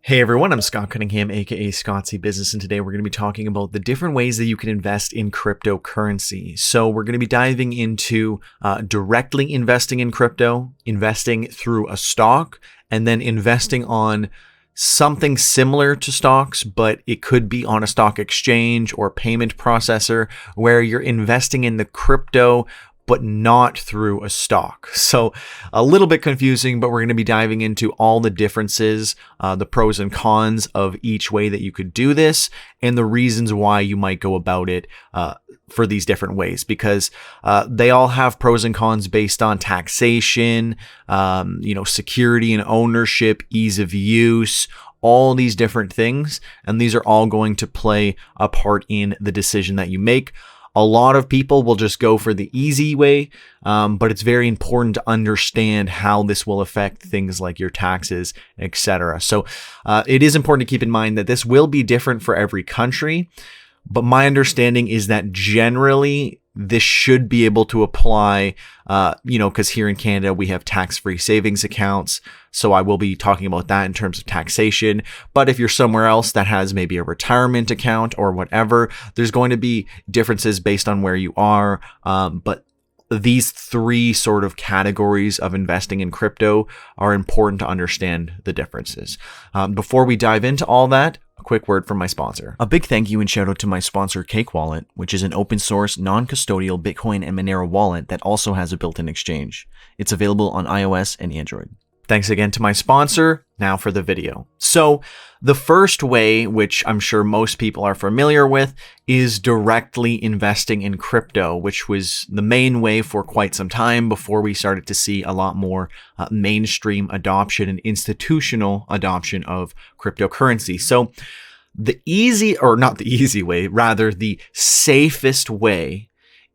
Hey everyone, I'm Scott Cunningham, aka Scottsy Business, and today we're going to be talking about the different ways that you can invest in cryptocurrency. So we're going to be diving into directly investing in crypto, investing through a stock, and then investing on something similar to stocks, but it could be on a stock exchange or payment processor where you're investing in the crypto but not through a stock. So a little bit confusing, but we're going to be diving into all the differences, the pros and cons of each way that you could do this, and the reasons why you might go about it for these different ways, because they all have pros and cons based on taxation, security and ownership, ease of use, all these different things. And these are all going to play a part in the decision that you make. A lot of people will just go for the easy way, but it's very important to understand how this will affect things like your taxes, etc. So it is important to keep in mind that this will be different for every country, but my understanding is that generally this should be able to apply, because here in Canada we have tax-free savings accounts. So I will be talking about that in terms of taxation. But if you're somewhere else that has maybe a retirement account or whatever, there's going to be differences based on where you are. But these three sort of categories of investing in crypto are important to understand the differences. Before we dive into all that, a quick word from my sponsor. A big thank you and shout out to my sponsor, Cake Wallet, which is an open source, non-custodial Bitcoin and Monero wallet that also has a built-in exchange. It's available on iOS and Android. Thanks again to my sponsor. Now for the video. So the first way, which I'm sure most people are familiar with, is directly investing in crypto, which was the main way for quite some time before we started to see a lot more mainstream adoption and institutional adoption of cryptocurrency. So the safest way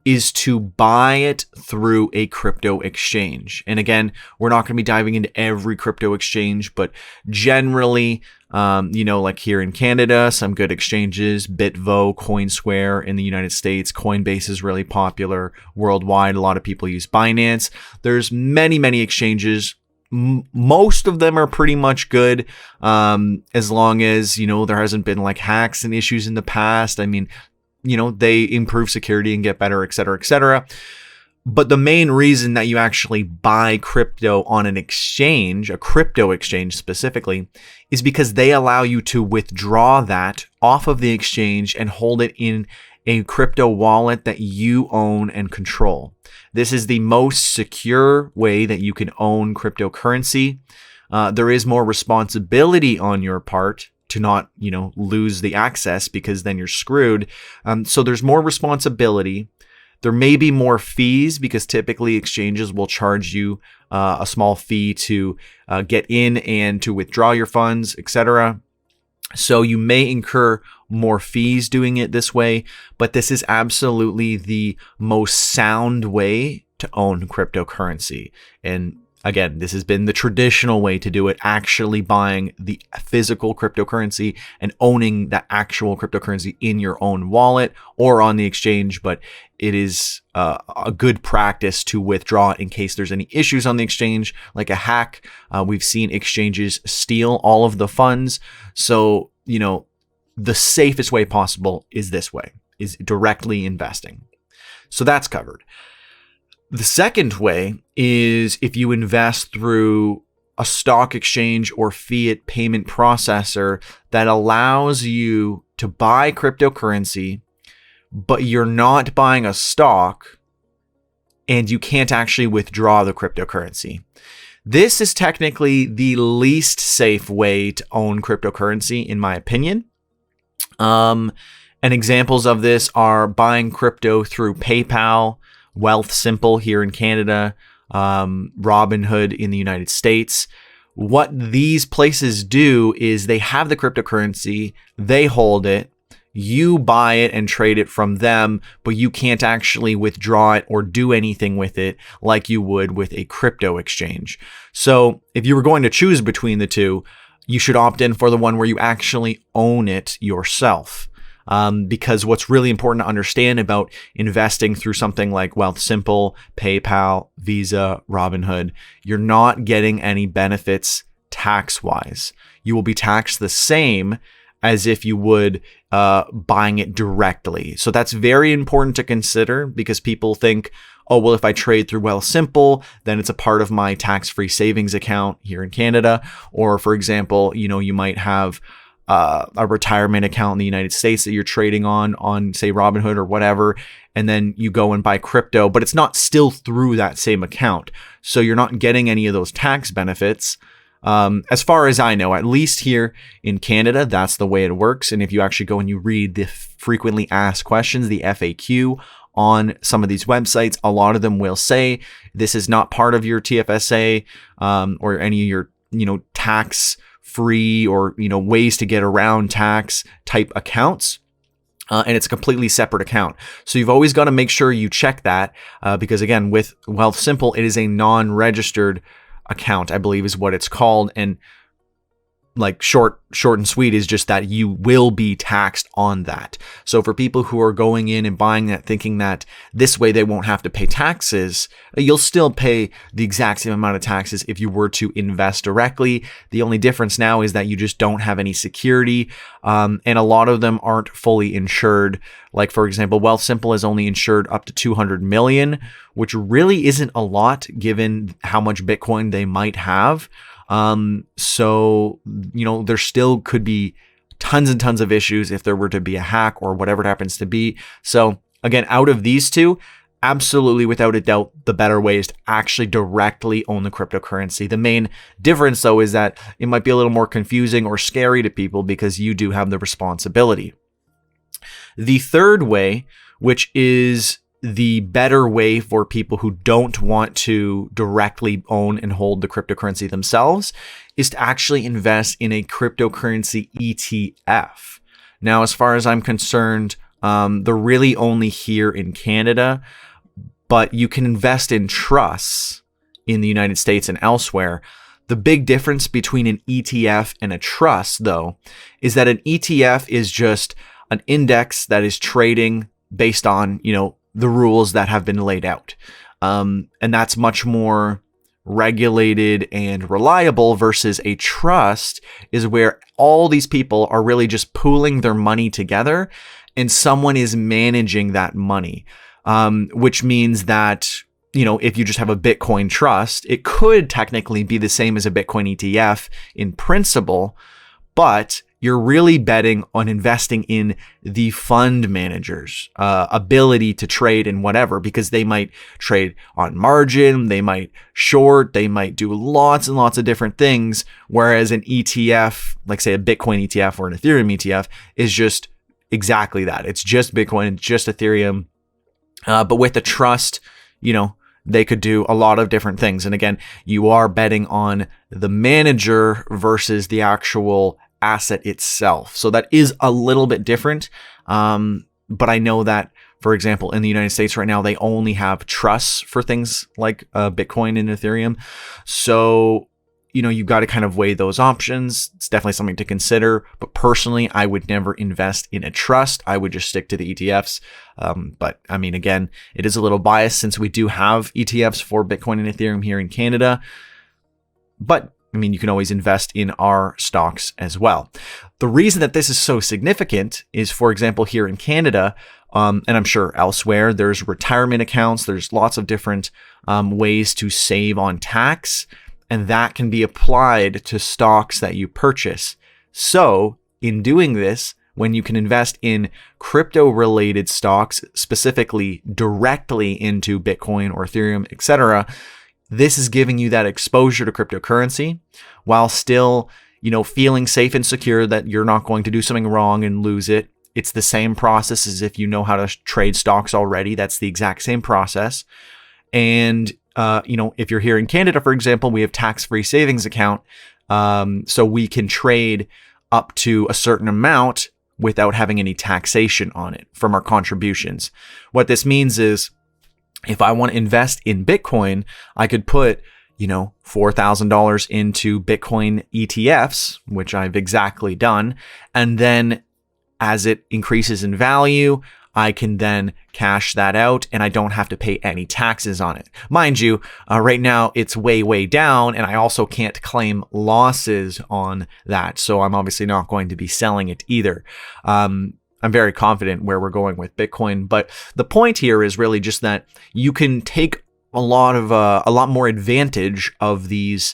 is to buy it through a crypto exchange. And again, we're not going to be diving into every crypto exchange, but generally, like here in Canada, some good exchanges, Bitvo, CoinSquare in the United States, Coinbase is really popular worldwide. A lot of people use Binance. There's many exchanges. Most of them are pretty much good, as long as, there hasn't been like hacks and issues in the past. I mean, they improve security and get better, et cetera, et cetera. But the main reason that you actually buy crypto on an exchange, a crypto exchange specifically, is because they allow you to withdraw that off of the exchange and hold it in a crypto wallet that you own and control. This is the most secure way that you can own cryptocurrency. There is more responsibility on your part to not, lose the access, because then you're screwed. So there's more responsibility. There may be more fees, because typically exchanges will charge you a small fee to get in and to withdraw your funds, etc. So you may incur more fees doing it this way, but this is absolutely the most sound way to own cryptocurrency. And again, this has been the traditional way to do it, actually buying the physical cryptocurrency and owning that actual cryptocurrency in your own wallet or on the exchange. But it is a good practice to withdraw it in case there's any issues on the exchange, like a hack. We've seen exchanges steal all of the funds. So, the safest way possible is this way, is directly investing. So that's covered. The second way is if you invest through a stock exchange or fiat payment processor that allows you to buy cryptocurrency, but you're not buying a stock and you can't actually withdraw the cryptocurrency. This is technically the least safe way to own cryptocurrency, in my opinion. And examples of this are buying crypto through PayPal, Wealthsimple here in Canada, Robinhood in the United States. What these places do is they have the cryptocurrency, they hold it, you buy it and trade it from them, but you can't actually withdraw it or do anything with it like you would with a crypto exchange. So if you were going to choose between the two, you should opt in for the one where you actually own it yourself. Because what's really important to understand about investing through something like Wealthsimple, PayPal, Visa, Robinhood, you're not getting any benefits tax-wise. You will be taxed the same as if you would buying it directly. So that's very important to consider, because people think, oh, well, if I trade through Wealthsimple, then it's a part of my tax-free savings account here in Canada. Or, for example, you might have a retirement account in the United States that you're trading on say Robinhood or whatever, and then you go and buy crypto, but it's not still through that same account. So you're not getting any of those tax benefits. As far as I know, at least here in Canada, that's the way it works. And if you actually go and you read the frequently asked questions, the FAQ on some of these websites, a lot of them will say this is not part of your TFSA or any of your tax free or ways to get around tax type accounts. And it's a completely separate account. So you've always got to make sure you check that because, again, with Wealthsimple, it is a non-registered account, I believe is what it's called. And like short and sweet is just that you will be taxed on that. So for people who are going in and buying that thinking that this way they won't have to pay taxes, you'll still pay the exact same amount of taxes if you were to invest directly. The only difference now is that you just don't have any security, and a lot of them aren't fully insured. Like, for example, Wealthsimple is only insured up to 200 million, which really isn't a lot given how much Bitcoin they might have. So, there still could be tons and tons of issues if there were to be a hack or whatever it happens to be. So again, out of these two, absolutely without a doubt, the better way is to actually directly own the cryptocurrency. The main difference though is that it might be a little more confusing or scary to people because you do have the responsibility. The third way, which is the better way for people who don't want to directly own and hold the cryptocurrency themselves, is to actually invest in a cryptocurrency ETF. Now, as far as I'm concerned, they're really only here in Canada, but you can invest in trusts in the United States and elsewhere. The big difference between an ETF and a trust, though, is that an ETF is just an index that is trading based on, the rules that have been laid out. And that's much more regulated and reliable versus a trust is where all these people are really just pooling their money together and someone is managing that money, which means that, if you just have a Bitcoin trust, it could technically be the same as a Bitcoin ETF in principle, but you're really betting on investing in the fund manager's ability to trade in whatever, because they might trade on margin, they might short, they might do lots and lots of different things. Whereas an ETF, like say a Bitcoin ETF or an Ethereum ETF, is just exactly that. It's just Bitcoin, just Ethereum. But with the trust, they could do a lot of different things. And again, you are betting on the manager versus the actual asset itself. So that is a little bit different. But I know that, for example, in the United States right now, they only have trusts for things like Bitcoin and Ethereum. So, you've got to kind of weigh those options. It's definitely something to consider. But personally, I would never invest in a trust. I would just stick to the ETFs. But I mean, again, it is a little biased since we do have ETFs for Bitcoin and Ethereum here in Canada. But you can always invest in our stocks as well. The reason that this is so significant is, for example, here in Canada, and I'm sure elsewhere, there's retirement accounts. There's lots of different ways to save on tax, and that can be applied to stocks that you purchase. So in doing this, when you can invest in crypto-related stocks, specifically directly into Bitcoin or Ethereum, etc., this is giving you that exposure to cryptocurrency while still, feeling safe and secure that you're not going to do something wrong and lose it. It's the same process as if you know how to trade stocks already. That's the exact same process. And, if you're here in Canada, for example, we have tax-free savings account. So we can trade up to a certain amount without having any taxation on it from our contributions. What this means is, if I want to invest in Bitcoin, I could put, $4,000 into Bitcoin ETFs, which I've exactly done. And then as it increases in value, I can then cash that out and I don't have to pay any taxes on it. Mind you, right now it's way down, and I also can't claim losses on that. So I'm obviously not going to be selling it either. I'm very confident where we're going with Bitcoin, but the point here is really just that you can take a lot more advantage of these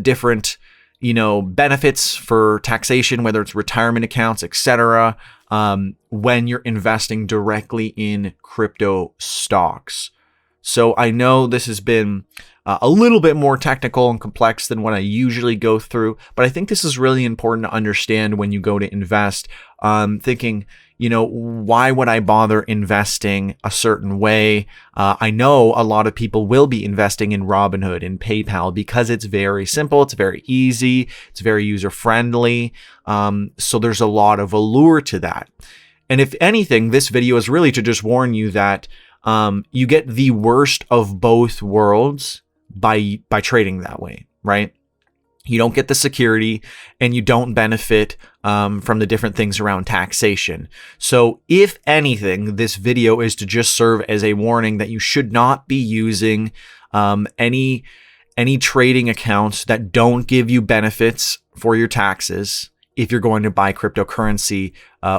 different, benefits for taxation, whether it's retirement accounts, etc., when you're investing directly in crypto stocks. So I know this has been a little bit more technical and complex than what I usually go through, but I think this is really important to understand when you go to invest. Thinking, why would I bother investing a certain way? I know a lot of people will be investing in Robinhood and PayPal because it's very simple, it's very easy, it's very user-friendly. So there's a lot of allure to that. And if anything, this video is really to just warn you that you get the worst of both worlds by trading that way, right? You don't get the security and you don't benefit from the different things around taxation. So if anything, this video is to just serve as a warning that you should not be using any trading accounts that don't give you benefits for your taxes if you're going to buy cryptocurrency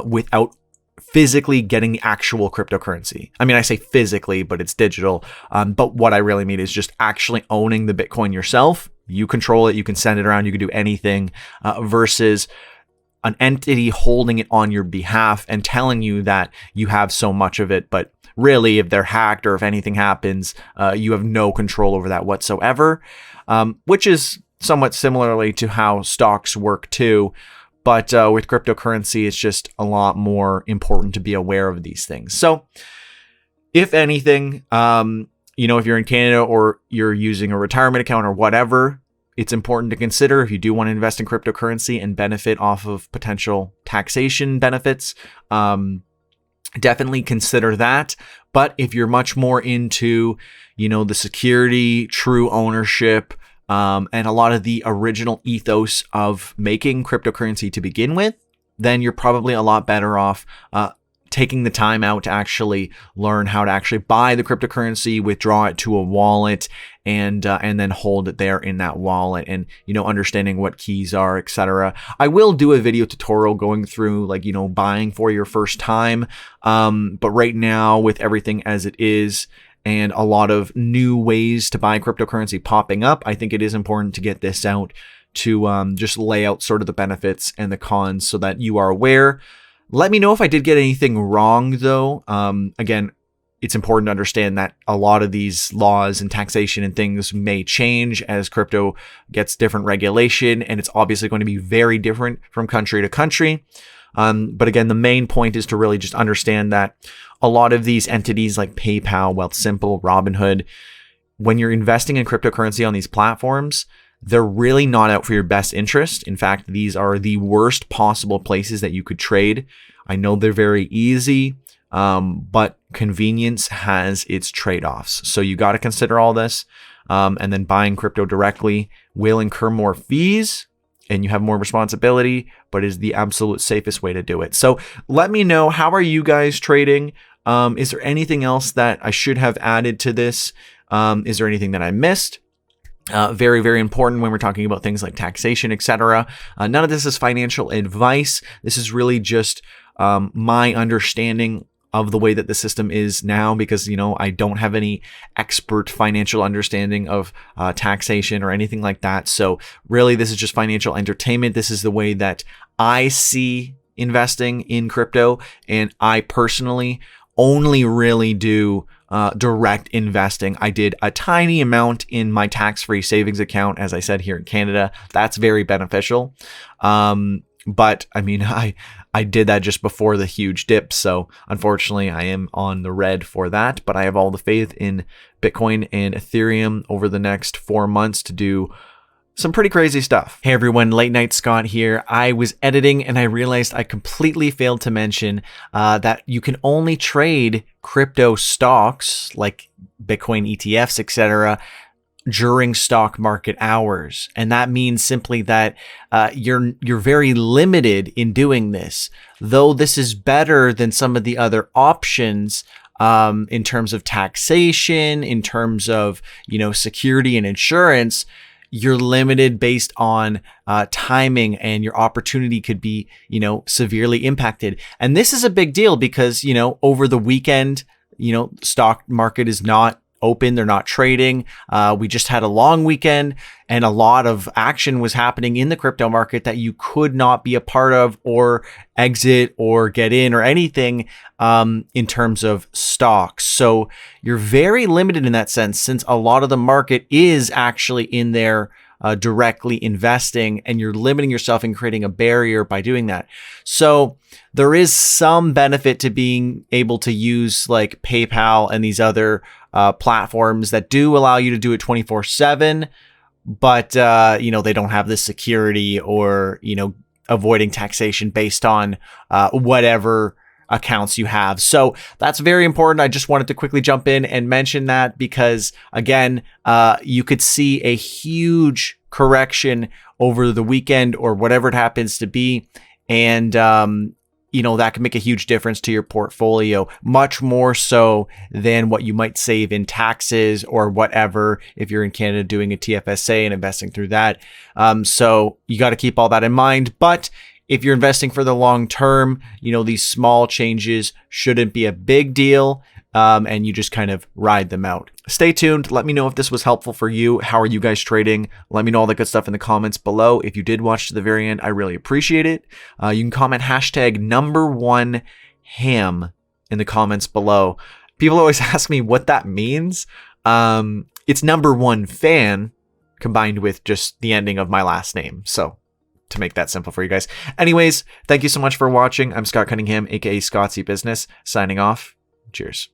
without physically getting the actual cryptocurrency. I mean, I say physically, but it's digital. But what I really mean is just actually owning the Bitcoin yourself. You control it. You can send it around. You can do anything versus an entity holding it on your behalf and telling you that you have so much of it. But really, if they're hacked or if anything happens, you have no control over that whatsoever, which is somewhat similarly to how stocks work too. But with cryptocurrency, it's just a lot more important to be aware of these things. So if anything, if you're in Canada or you're using a retirement account or whatever, it's important to consider if you do want to invest in cryptocurrency and benefit off of potential taxation benefits. Definitely consider that. But if you're much more into, the security, true ownership, and a lot of the original ethos of making cryptocurrency to begin with, then you're probably a lot better off taking the time out to actually learn how to actually buy the cryptocurrency, withdraw it to a wallet, and then hold it there in that wallet, and understanding what keys are, etc. I will do a video tutorial going through buying for your first time, but right now with everything as it is, and a lot of new ways to buy cryptocurrency popping up, I think it is important to get this out to just lay out sort of the benefits and the cons so that you are aware. Let me know if I did get anything wrong, though. Again, it's important to understand that a lot of these laws and taxation and things may change as crypto gets different regulation, and it's obviously going to be very different from country to country. But again, the main point is to really just understand that a lot of these entities like PayPal, Wealthsimple, Robinhood, when you're investing in cryptocurrency on these platforms, they're really not out for your best interest. In fact, these are the worst possible places that you could trade. I know they're very easy, but convenience has its trade-offs. So you got to consider all this. And then buying crypto directly will incur more fees, and you have more responsibility, but is the absolute safest way to do it. So let me know, how are you guys trading? Is there anything else that I should have added to this? Is there anything that I missed? Very, very important when we're talking about things like taxation, etc. None of this is financial advice. This is really just my understanding of the way that the system is now, because, I don't have any expert financial understanding of taxation or anything like that. So really, this is just financial entertainment. This is the way that I see investing in crypto. And I personally only really do direct investing. I did a tiny amount in my tax-free savings account, as I said, here in Canada. That's very beneficial. But I mean, I did that just before the huge dip. So unfortunately, I am on the red for that. But I have all the faith in Bitcoin and Ethereum over the next 4 months to do some pretty crazy stuff. Hey everyone, Late Night Scott here. I was editing and I realized I completely failed to mention that you can only trade crypto stocks like Bitcoin ETFs, etc., during stock market hours. And that means simply that you're very limited in doing this. Though this is better than some of the other options in terms of taxation, in terms of, security and insurance, you're limited based on timing, and your opportunity could be, severely impacted. And this is a big deal because, over the weekend, stock market is not open. They're not trading. We just had a long weekend, and a lot of action was happening in the crypto market that you could not be a part of or exit or get in or anything in terms of stocks. So you're very limited in that sense, since a lot of the market is actually in there directly investing, and you're limiting yourself and creating a barrier by doing that. So there is some benefit to being able to use like PayPal and these other platforms that do allow you to do it 24/7, but they don't have the security or avoiding taxation based on whatever accounts you have. So that's very important. I just wanted to quickly jump in and mention that because, again, you could see a huge correction over the weekend or whatever it happens to be. And, that can make a huge difference to your portfolio, much more so than what you might save in taxes or whatever if you're in Canada doing a TFSA and investing through that. So you got to keep all that in mind. But if you're investing for the long term, these small changes shouldn't be a big deal, and you just kind of ride them out. Stay tuned. Let me know if this was helpful for you. How are you guys trading? Let me know all the good stuff in the comments below. If you did watch to the very end, I really appreciate it. You can comment hashtag #1ham in the comments below. People always ask me what that means. It's #1 fan combined with just the ending of my last name. So to make that simple for you guys. Anyways, thank you so much for watching. I'm Scott Cunningham, aka Scottsy Business, signing off. Cheers.